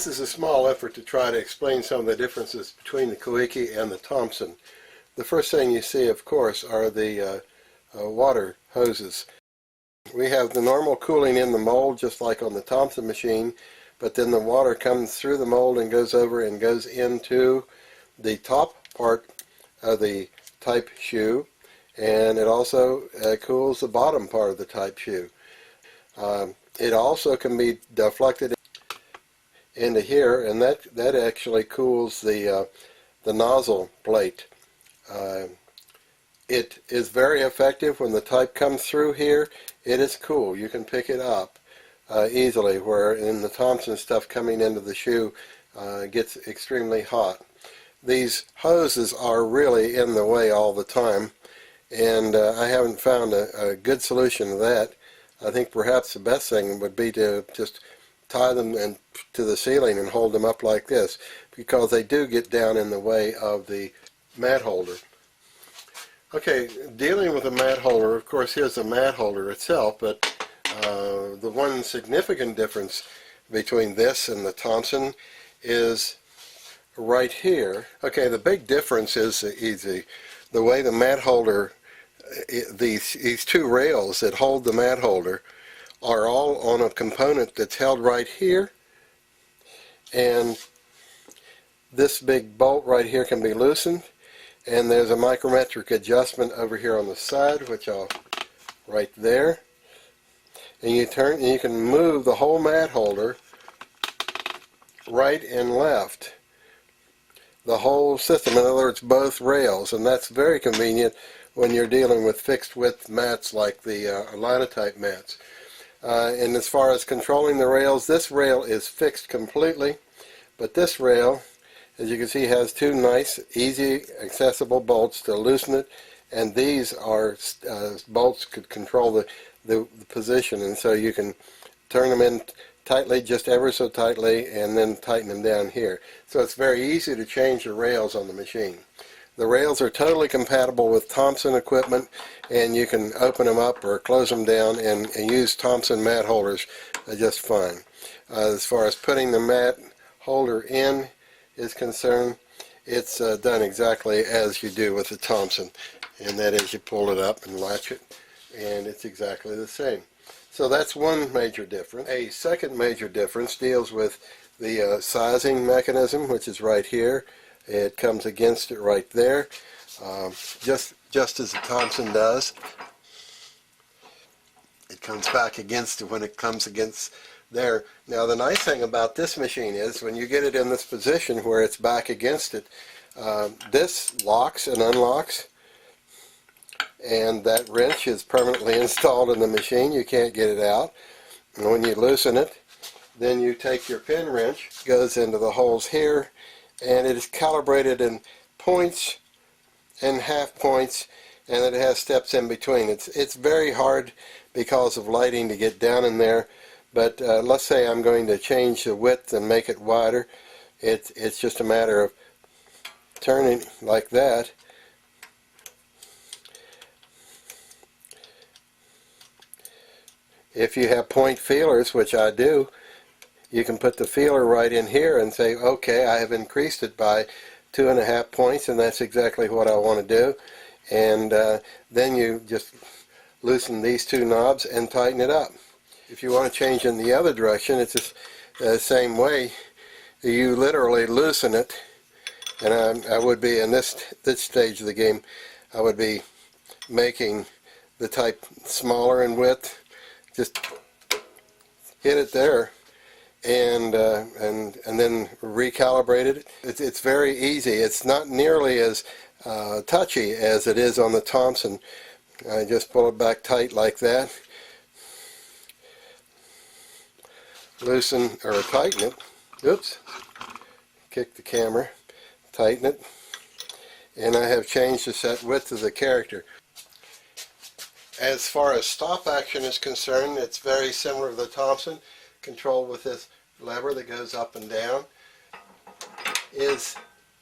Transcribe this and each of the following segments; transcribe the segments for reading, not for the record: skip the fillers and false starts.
This is a small effort to try to explain some of the differences between the Koike and the Thompson. The first thing you see, of course, are the water hoses. We have the normal cooling in the mold, just like on the Thompson machine, but then the water comes through the mold and goes over and goes into the top part of the type shoe, and it also cools the bottom part of the type shoe. It also can be deflected into here, and that actually cools the nozzle plate. It is very effective when the type comes through here. It is cool. You can pick it up easily, where in the Thompson stuff coming into the shoe gets extremely hot. These hoses are really in the way all the time, and I haven't found a good solution to that. I think perhaps the best thing would be to just tie them to the ceiling and hold them up like this, because they do get down in the way of the mat holder. Okay, dealing with a mat holder, of course, here's the mat holder itself, but the one significant difference between this and the Thompson is right here. Okay, the big difference is the way the mat holder, these two rails that hold the mat holder are all on a component that's held right here, and this big bolt right here can be loosened, and there's a micrometric adjustment over here on the side, which I'll right there, and you can move the whole mat holder right and left, the whole system, in other words both rails, and that's very convenient when you're dealing with fixed width mats like the linotype mats. And as far as controlling the rails, this rail is fixed completely, but this rail, as you can see, has two nice, easy, accessible bolts to loosen it, and these are bolts could control the position, and so you can turn them in tightly, just ever so tightly, and then tighten them down here. So it's very easy to change the rails on the machine. The rails are totally compatible with Thompson equipment, and you can open them up or close them down and use Thompson mat holders just fine. As far as putting the mat holder in is concerned, it's done exactly as you do with the Thompson, and that is you pull it up and latch it, and it's exactly the same. So that's one major difference. A second major difference deals with the sizing mechanism, which is right here. It comes against it right there, just as the Thompson does. It comes back against it when it comes against there. Now the nice thing about this machine is when you get it in this position where it's back against it, this locks and unlocks, and that wrench is permanently installed in the machine. You can't get it out. And when you loosen it, then you take your pin wrench, goes into the holes here, and it is calibrated in points and half points, and it has steps in between. It's very hard because of lighting to get down in there, but let's say I'm going to change the width and make it wider. It's just a matter of turning like that, if you have point feelers, which I do, you can put the feeler right in here and say, okay, I have increased it by 2.5 points, and that's exactly what I want to do. And then you just loosen these two knobs and tighten it up. If you want to change in the other direction, it's the same way. You literally loosen it, and I would be in this stage of the game, I would be making the type smaller in width. Just hit it there, and then recalibrate it. It's very easy. It's not nearly as touchy as it is on the Thompson. I just pull it back tight like that, loosen or tighten it. Oops, kick the camera, tighten it, and I have changed the set width of the character. As far as stop action is concerned, it's very similar to the Thompson, controlled with this lever that goes up and down. You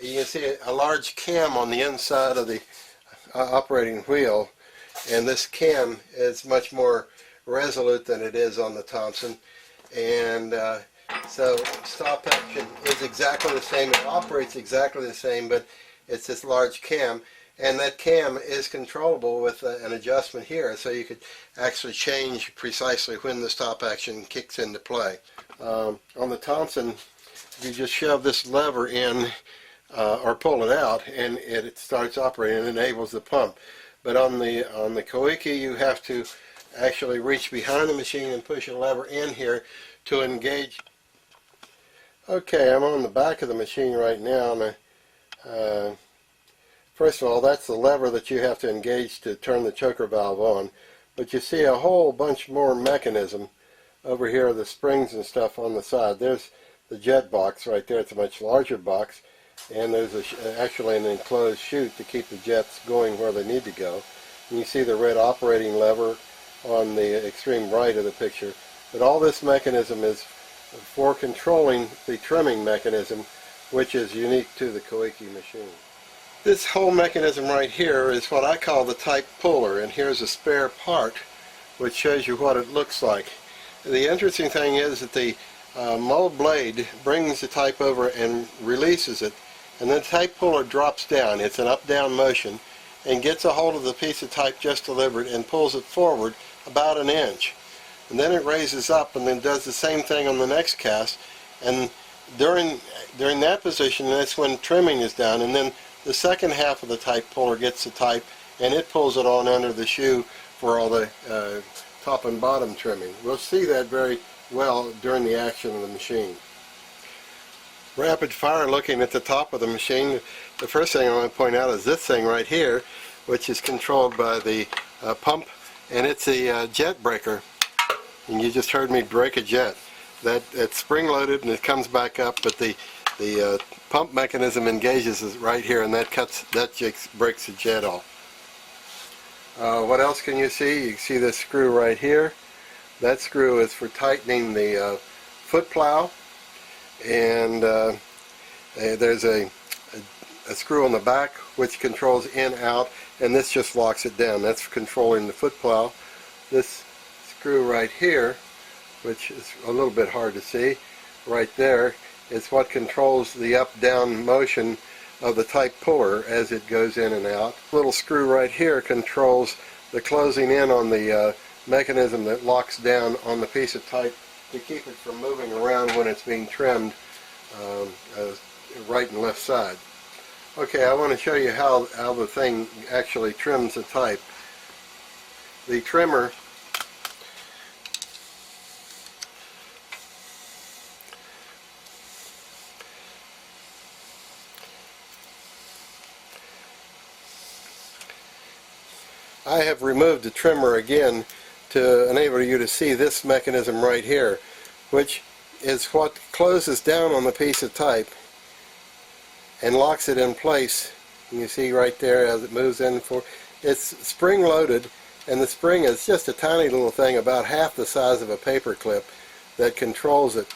can see a large cam on the inside of the operating wheel, and this cam is much more resolute than it is on the Thompson, and So stop action is exactly the same. It operates exactly the same, but it's this large cam. And that cam is controllable with an adjustment here, so you could actually change precisely when the stop action kicks into play. On the Thompson, you just shove this lever in or pull it out, and it starts operating and enables the pump. But on the Koike, you have to actually reach behind the machine and push a lever in here to engage. Okay, I'm on the back of the machine right now, and first of all, that's the lever that you have to engage to turn the choker valve on. But you see a whole bunch more mechanism over here, the springs and stuff on the side. There's the jet box right there. It's a much larger box, and there's actually an enclosed chute to keep the jets going where they need to go. And you see the red operating lever on the extreme right of the picture. But all this mechanism is for controlling the trimming mechanism, which is unique to the Koike machine. This whole mechanism right here is what I call the type puller, and here's a spare part which shows you what it looks like. The interesting thing is that the mold blade brings the type over and releases it, and then the type puller drops down. It's an up-down motion, and gets a hold of the piece of type just delivered and pulls it forward about an inch. And then it raises up and then does the same thing on the next cast, and during that position, that's when trimming is done, and then the second half of the type puller gets the type and it pulls it on under the shoe for all the top and bottom trimming. We'll see that very well during the action of the machine. Rapid fire looking at the top of the machine, the first thing I want to point out is this thing right here, which is controlled by the pump, and it's a jet breaker. And you just heard me break a jet. It's spring loaded and it comes back up, but the pump mechanism engages it right here, and that breaks the jet off. What else can you see? You can see this screw right here. That screw is for tightening the foot plow, and there's a screw on the back which controls in, out, and this just locks it down. That's for controlling the foot plow. This screw right here, which is a little bit hard to see, right there, is what controls the up-down motion of the type puller as it goes in and out. Little screw right here controls the closing in on the mechanism that locks down on the piece of type to keep it from moving around when it's being trimmed right and left side. Okay, I want to show you how the thing actually trims the type. The trimmer I have removed the trimmer again to enable you to see this mechanism right here, which is what closes down on the piece of type and locks it in place. And you see right there as it moves in. It's spring loaded, and the spring is just a tiny little thing about half the size of a paper clip that controls it.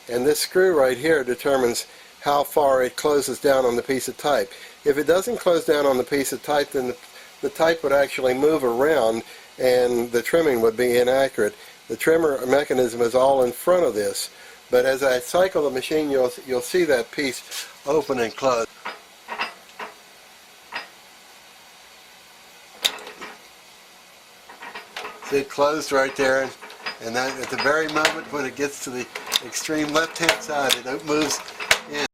And this screw right here determines how far it closes down on the piece of type. If it doesn't close down on the piece of type, then the type would actually move around and the trimming would be inaccurate. The trimmer mechanism is all in front of this, but as I cycle the machine, you'll see that piece open and close. See, it closed right there, and that at the very moment when it gets to the extreme left-hand side, it moves in.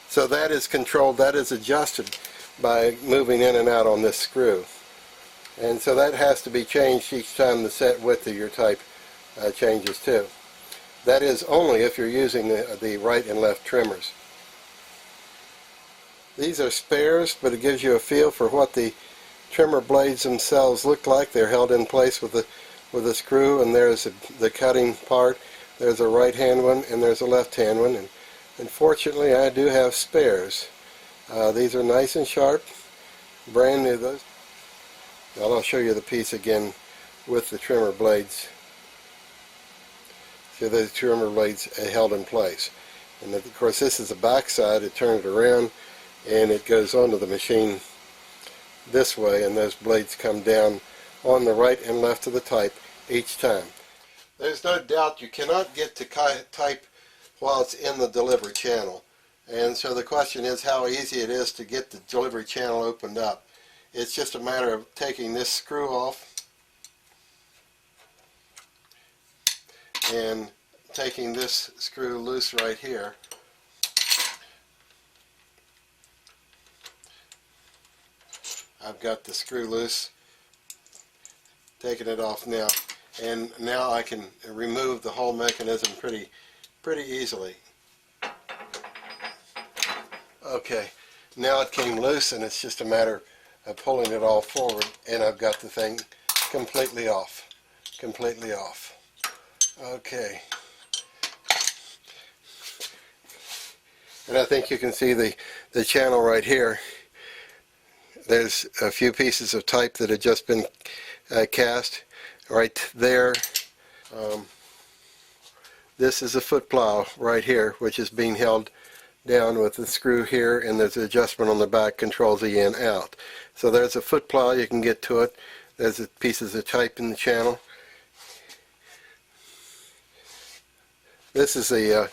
So that is controlled, that is adjusted by moving in and out on this screw. And so that has to be changed each time the set width of your type changes too. That is only if you're using the right and left trimmers. These are spares, but it gives you a feel for what the trimmer blades themselves look like. They're held in place with a screw, and there's the cutting part. There's a right hand one and there's a left hand one. And unfortunately, I do have spares. These are nice and sharp, brand new. Those. I'll show you the piece again with the trimmer blades. See, the trimmer blades held in place. And of course, this is the back side. It turns it around and it goes onto the machine this way, and those blades come down on the right and left of the type each time. There's no doubt you cannot get to type while it's in the delivery channel. And so the question is how easy it is to get the delivery channel opened up. It's just a matter of taking this screw off and taking this screw loose right here. I've got the screw loose, taking it off now, and now I can remove the whole mechanism pretty easily. Okay, now it came loose, and it's just a matter of pulling it all forward, and I've got the thing completely off. Okay. And I think you can see the channel right here. There's a few pieces of type that have just been cast right there. This is a foot plow right here, which is being held down with the screw here, and there's an adjustment on the back controls the in out. So there's a foot plow, you can get to it. There's pieces of type in the channel. This is the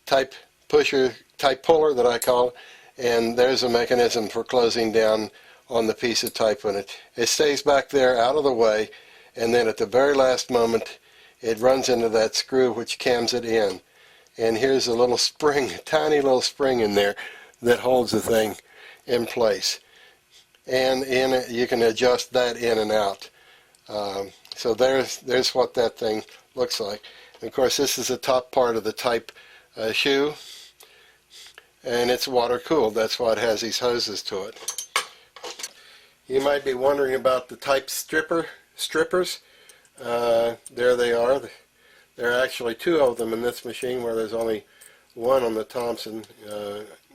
type pusher, type puller that I call it, and there's a mechanism for closing down on the piece of type when it stays back there out of the way, and then at the very last moment it runs into that screw which cams it in. And here's a little spring, tiny little spring in there that holds the thing in place. And in it, you can adjust that in and out. So there's what that thing looks like. And of course, this is the top part of the type shoe, and it's water cooled. That's why it has these hoses to it. You might be wondering about the type strippers. There they are. There are actually two of them in this machine, where there's only one on the Thompson.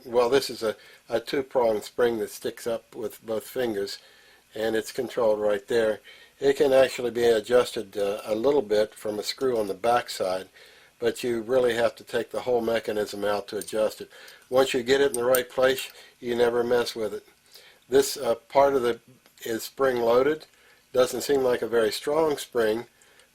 Well, this is a two-pronged spring that sticks up with both fingers, and it's controlled right there. It can actually be adjusted a little bit from a screw on the back side, but you really have to take the whole mechanism out to adjust it. Once you get it in the right place, you never mess with it. This part of it is spring-loaded. Doesn't seem like a very strong spring,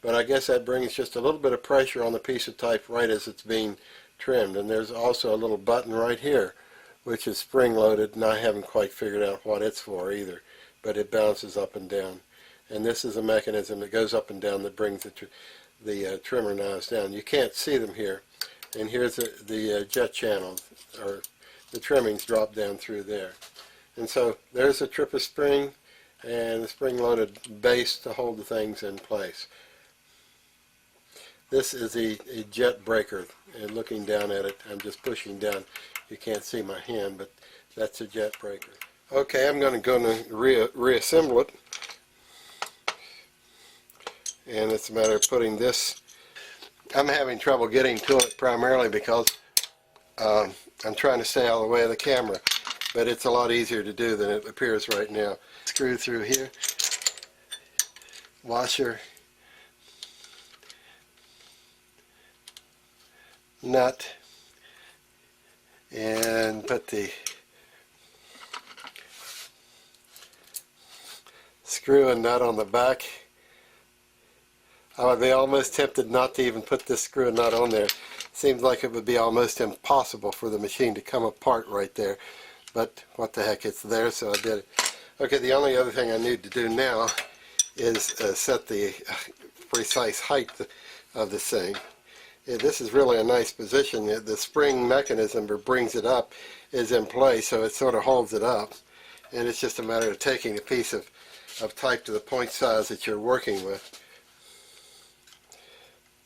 but I guess that brings just a little bit of pressure on the piece of type right as it's being trimmed. And there's also a little button right here, which is spring-loaded, and I haven't quite figured out what it's for either, but it bounces up and down. And this is a mechanism that goes up and down that brings the trimmer knives down. You can't see them here. And here's the jet channel, or the trimmings drop down through there. And so there's a tripper spring and the spring-loaded base to hold the things in place. This is a jet breaker, and looking down at it, I'm just pushing down. You can't see my hand, but that's a jet breaker. Okay, I'm going to reassemble it. And it's a matter of putting this. I'm having trouble getting to it primarily because I'm trying to stay out of the way of the camera, but it's a lot easier to do than it appears right now. Screw through here, washer, nut, and put the screw and nut on the back. I would be almost tempted not to even put this screw and nut on there. Seems like it would be almost impossible for the machine to come apart right there. But what the heck, it's there, so I did it. Okay, the only other thing I need to do now is set the precise height of this thing. This is really a nice position. The spring mechanism that brings it up is in place, so it sort of holds it up. And it's just a matter of taking a piece of type to the point size that you're working with.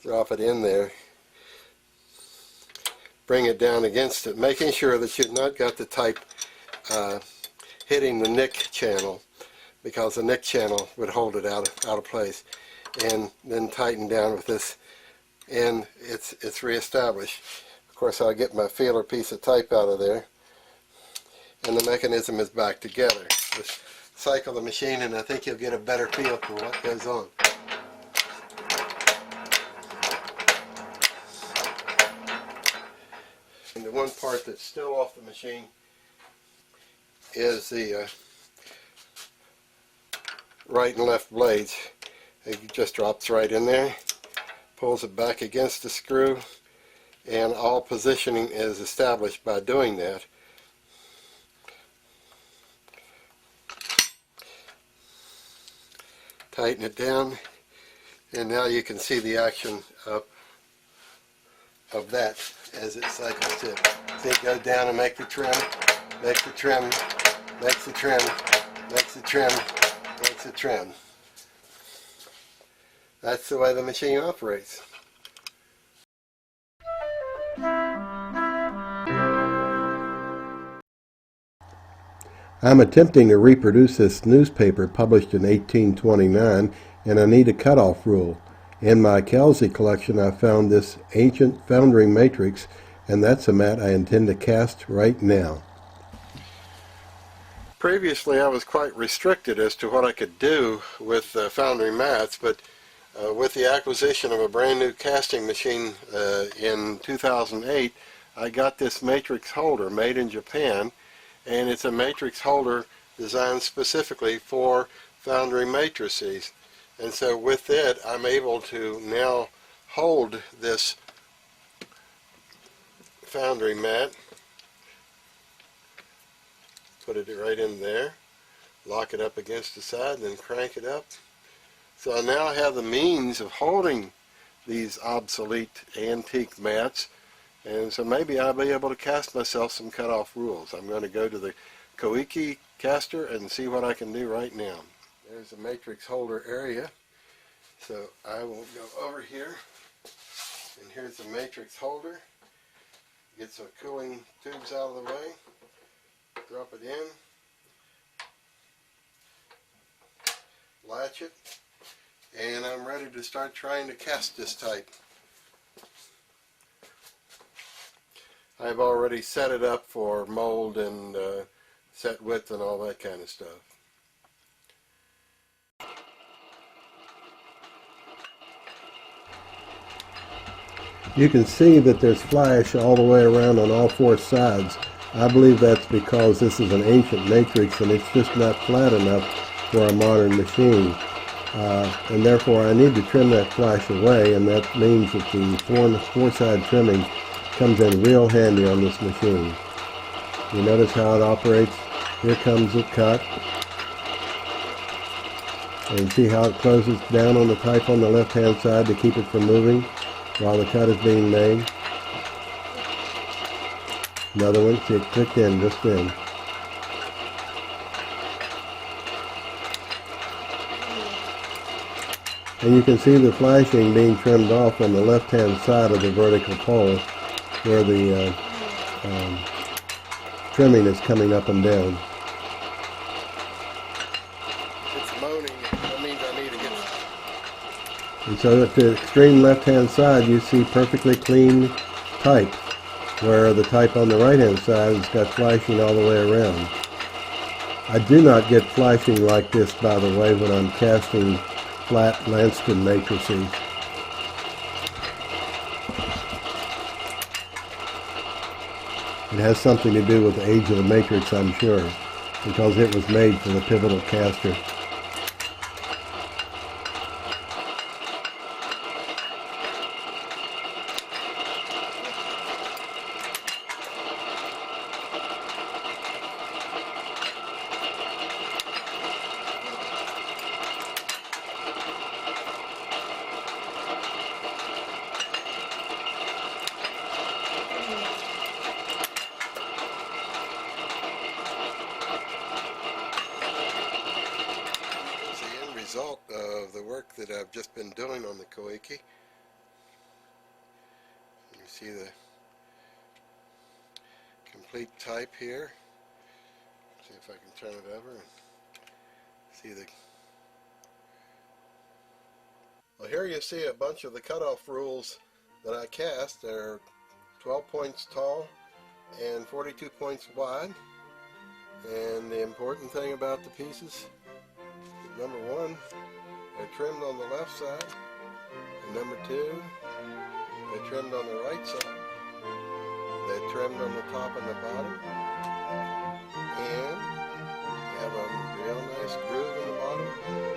Drop it in there, bring it down against it, making sure that you've not got the type hitting the nick channel, because the nick channel would hold it out of place. And then tighten down with this, and it's reestablished. Of course, I'll get my feeler piece of type out of there, and the mechanism is back together. Just cycle the machine, and I think you'll get a better feel for what goes on. And the one part that's still off the machine is the right and left blades. It just drops right in there, pulls it back against the screw, and all positioning is established by doing that. Tighten it down, and now you can see the action of that as it cycles in. See it go down and make the trim, makes the trim, makes the trim, makes the trim, makes the trim. That's the way the machine operates. I'm attempting to reproduce this newspaper published in 1829, and I need a cutoff rule. In my Kelsey collection I found this ancient foundry matrix, and that's a mat I intend to cast right now. Previously I was quite restricted as to what I could do with foundry mats, but with the acquisition of a brand new casting machine in 2008, I got this matrix holder made in Japan, and it's a matrix holder designed specifically for foundry matrices. And so with it, I'm able to now hold this foundry mat, put it right in there, lock it up against the side, and then crank it up. So I now have the means of holding these obsolete antique mats, and so maybe I'll be able to cast myself some cutoff rules. I'm going to go to the Koike caster and see what I can do right now. There's a matrix holder area, so I will go over here, and here's the matrix holder. Get some cooling tubes out of the way, drop it in, latch it, and I'm ready to start trying to cast this type. I've already set it up for mold and set width and all that kind of stuff. You can see that there's flash all the way around on all four sides. I believe that's because this is an ancient matrix and it's just not flat enough for a modern machine. And therefore I need to trim that flash away, and that means that the four-side trimming comes in real handy on this machine. You notice how it operates? Here comes the cut. And see how it closes down on the type on the left-hand side to keep it from moving while the cut is being made. Another one, see it clicked in just then. And you can see the flashing being trimmed off on the left-hand side of the vertical pole where the trimming is coming up and down. It's moaning. That means I need to get it. And so at the extreme left-hand side you see perfectly clean type, where the type on the right-hand side has got flashing all the way around. I do not get flashing like this, by the way, when I'm casting flat Lanston matrices. It has something to do with the age of the matrix, I'm sure, because it was made for the pivotal caster. Result of the work that I've just been doing on the Koike. You see the complete type here. See if I can turn it over and see the... Well, here you see a bunch of the cutoff rules that I cast. They're 12 points tall and 42 points wide. And the important thing about the pieces, number one, they're trimmed on the left side, and number two, they're trimmed on the right side. They're trimmed on the top and the bottom, and you have a real nice groove in the bottom.